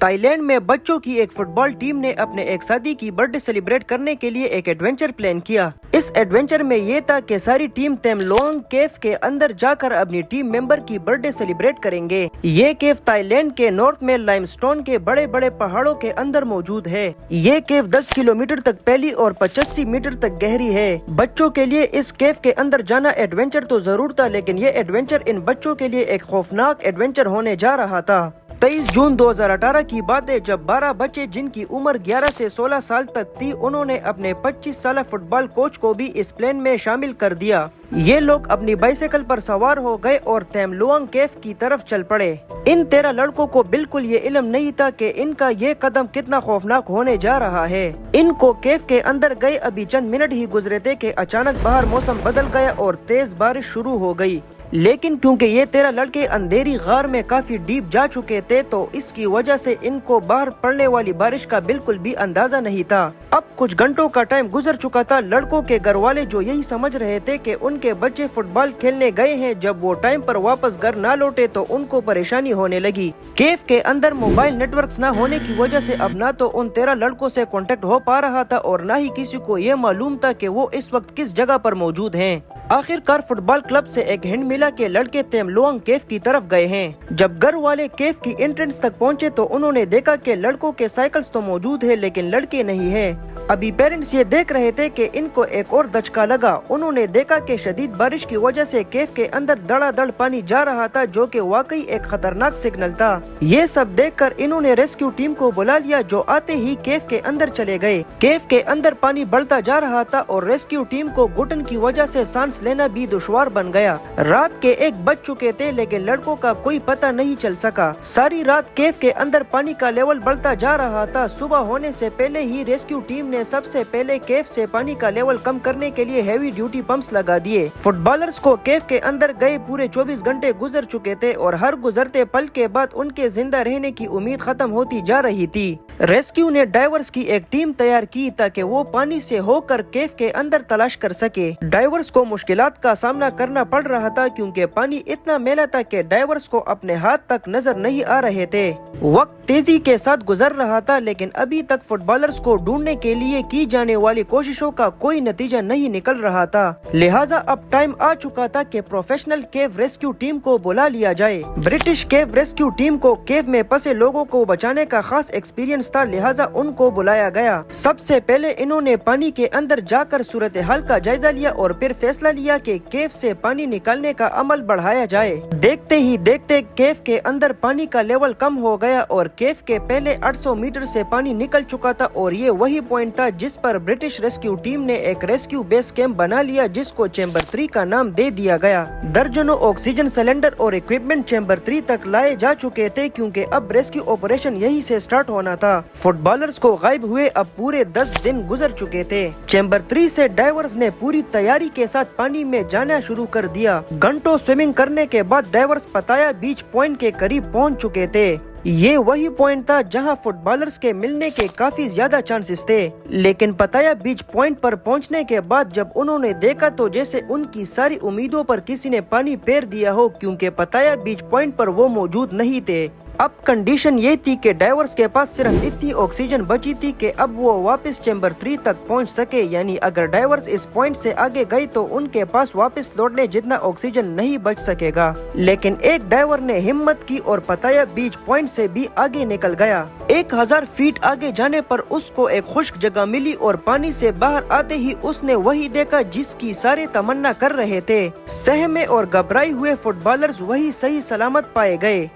تائی لینڈ میں بچوں کی ایک فٹ بال ٹیم نے اپنے ایک ساتھی کی برتھ ڈے سیلیبریٹ کرنے کے لیے ایک ایڈونچر پلان کیا۔ اس ایڈونچر میں یہ تھا کہ ساری ٹیم تیم لوانگ کیف کے اندر جا کر اپنی ٹیم ممبر کی برتھ ڈے سیلیبریٹ کریں گے۔ یہ کیف تائی لینڈ کے نارتھ میں لائم سٹون کے بڑے بڑے پہاڑوں کے اندر موجود ہے۔ یہ کیف 10 کلومیٹر تک پھیلی اور 85 میٹر تک گہری ہے۔ بچوں کے لیے اس کیف کے اندر جانا ایڈونچر تو ضرور تھا، لیکن یہ ایڈونچر ان بچوں کے لیے ایک خوفناک ایڈونچر ہونے جا رہا تھا۔ 23 جون 2018 کی بات ہے جب 12 بچے جن کی عمر 11 سے 16 سال تک تھی، انہوں نے اپنے 25 سالہ فٹ بال کوچ کو بھی اس پلان میں شامل کر دیا۔ یہ لوگ اپنی بائیسیکل پر سوار ہو گئے اور تیم لوانگ کیف کی طرف چل پڑے۔ ان 13 لڑکوں کو بالکل یہ علم نہیں تھا کہ ان کا یہ قدم کتنا خوفناک ہونے جا رہا ہے۔ ان کو کیف کے اندر گئے ابھی چند منٹ ہی گزرے تھے کہ اچانک باہر موسم بدل گیا اور تیز بارش شروع ہو گئی۔ لیکن کیونکہ یہ 13 لڑکے اندھیری غار میں کافی ڈیپ جا چکے تھے تو اس کی وجہ سے ان کو باہر پڑنے والی بارش کا بالکل بھی اندازہ نہیں تھا۔ اب کچھ گھنٹوں کا ٹائم گزر چکا تھا۔ لڑکوں کے گھر والے جو یہی سمجھ رہے تھے کہ ان کے بچے فٹ بال کھیلنے گئے ہیں، جب وہ ٹائم پر واپس گھر نہ لوٹے تو ان کو پریشانی ہونے لگی۔ کیف کے اندر موبائل نیٹ ورکس نہ ہونے کی وجہ سے اب نہ تو ان 13 لڑکوں سے کانٹیکٹ ہو پا رہا تھا اور نہ ہی کسی کو یہ معلوم تھا کہ وہ اس وقت کس جگہ پر موجود ہیں۔ آخر کار فٹ بال کلب سے ایک ہنٹ ملا کہ لڑکے تیم لوانگ کیف کی طرف گئے ہیں۔ جب گھر والے کیف کی انٹرنس تک پہنچے تو انہوں نے دیکھا کہ لڑکوں کے سائیکلز تو موجود ہیں لیکن لڑکے نہیں ہیں۔ ابھی پیرنٹس یہ دیکھ رہے تھے کہ ان کو ایک اور دھچکا لگا۔ انہوں نے دیکھا کہ شدید بارش کی وجہ سے کیف کے اندر دڑا دڑ پانی جا رہا تھا، جو کہ واقعی ایک خطرناک سگنل تھا۔ یہ سب دیکھ کر انہوں نے ریسکیو ٹیم کو بلا لیا، جو آتے ہی کیف کے اندر چلے گئے۔ کیف کے اندر پانی بڑھتا جا رہا تھا اور ریسکیو ٹیم کو گھٹن کی وجہ سے سانس لینا بھی دشوار بن گیا۔ رات کے 1 بج چکے تھے لیکن لڑکوں کا کوئی پتہ نہیں چل سکا۔ ساری رات کیف کے اندر پانی کا لیول بڑھتا جا رہا تھا۔ صبح ہونے سے پہلے ہی ریسکیو ٹیم نے سب سے پہلے کیف سے پانی کا لیول کم کرنے کے لیے ہیوی ڈیوٹی پمپس لگا دیے۔ فٹ بالرز کو کیف کے اندر گئے پورے 24 گھنٹے گزر چکے تھے اور ہر گزرتے پل کے بعد ان کے زندہ رہنے کی امید ختم ہوتی جا رہی تھی۔ ریسکیو نے ڈائیورز کی ایک ٹیم تیار کی تاکہ وہ پانی سے ہو کر کیف کے اندر تلاش کر سکے۔ ڈائیورز کو مشکلات کا سامنا کرنا پڑ رہا تھا کیونکہ پانی اتنا میلا تھا کہ ڈائیورز کو اپنے ہاتھ تک نظر نہیں آ رہے تھے۔ وقت تیزی کے ساتھ گزر رہا تھا لیکن ابھی تک فٹ بالرز کو ڈھونڈنے کے لیے کی جانے والی کوششوں کا کوئی نتیجہ نہیں نکل رہا تھا۔ لہٰذا اب ٹائم آ چکا تھا کہ پروفیشنل کیف ریسکیو ٹیم کو بلا لیا جائے۔ برٹش کیف ریسکیو ٹیم کو کیف میں پھنسے لوگوں کو بچانے کا خاص ایکسپیرینس تھا، لہٰذا ان کو بلایا گیا۔ سب سے پہلے انہوں نے پانی کے اندر جا کر صورتحال کا جائزہ لیا اور پھر فیصلہ لیا کہ کیف سے پانی نکالنے کا عمل بڑھایا جائے۔ دیکھتے ہی دیکھتے کیف کے اندر پانی کا لیول کم ہو گیا اور کیف کے پہلے 800 میٹر سے پانی نکل چکا تھا اور یہ وہی پوائنٹ تھا جس پر برٹش ریسکیو ٹیم نے ایک ریسکیو بیس کیمپ بنا لیا جس کو چیمبر 3 کا نام دے دیا گیا۔ درجنوں آکسیجن سلنڈر اور اکوپمنٹ چیمبر 3 تک لائے جا چکے تھے کیونکہ اب ریسکیو آپریشن یہی سے سٹارٹ ہونا تھا۔ فٹ بالرز کو غائب ہوئے اب پورے 10 دن گزر چکے تھے۔ چیمبر 3 سے ڈائیورز نے پوری تیاری کے ساتھ پانی میں جانا شروع کر دیا۔ گھنٹوں سوئمنگ کرنے کے بعد ڈائیورز پتایا بیچ پوائنٹ کے قریب پہنچ چکے تھے۔ یہ وہی پوائنٹ تھا جہاں فٹ بالرز کے ملنے کے کافی زیادہ چانسز تھے، لیکن پتایا بیچ پوائنٹ پر پہنچنے کے بعد جب انہوں نے دیکھا تو جیسے ان کی ساری امیدوں پر کسی نے پانی پھیر دیا ہو، کیونکہ پتایا بیچ پوائنٹ پر وہ موجود نہیں تھے۔ اب کنڈیشن یہ تھی کہ ڈائیورز کے پاس صرف اتنی آکسیجن بچی تھی کہ اب وہ واپس چیمبر 3 تک پہنچ سکے، یعنی اگر ڈائیورز اس پوائنٹ سے آگے گئے تو ان کے پاس واپس لوٹنے جتنا آکسیجن نہیں بچ سکے گا۔ لیکن ایک ڈائیور نے ہمت کی اور پتایا بیچ پوائنٹ سے بھی آگے نکل گیا۔ 1000 فیٹ آگے جانے پر اس کو ایک خشک جگہ ملی اور پانی سے باہر آتے ہی اس نے وہی دیکھا جس کی سارے تمنا کر رہے تھے۔ سہمے اور گھبرائے ہوئے فٹ بالرز وہی صحیح سلامت پائے گئے۔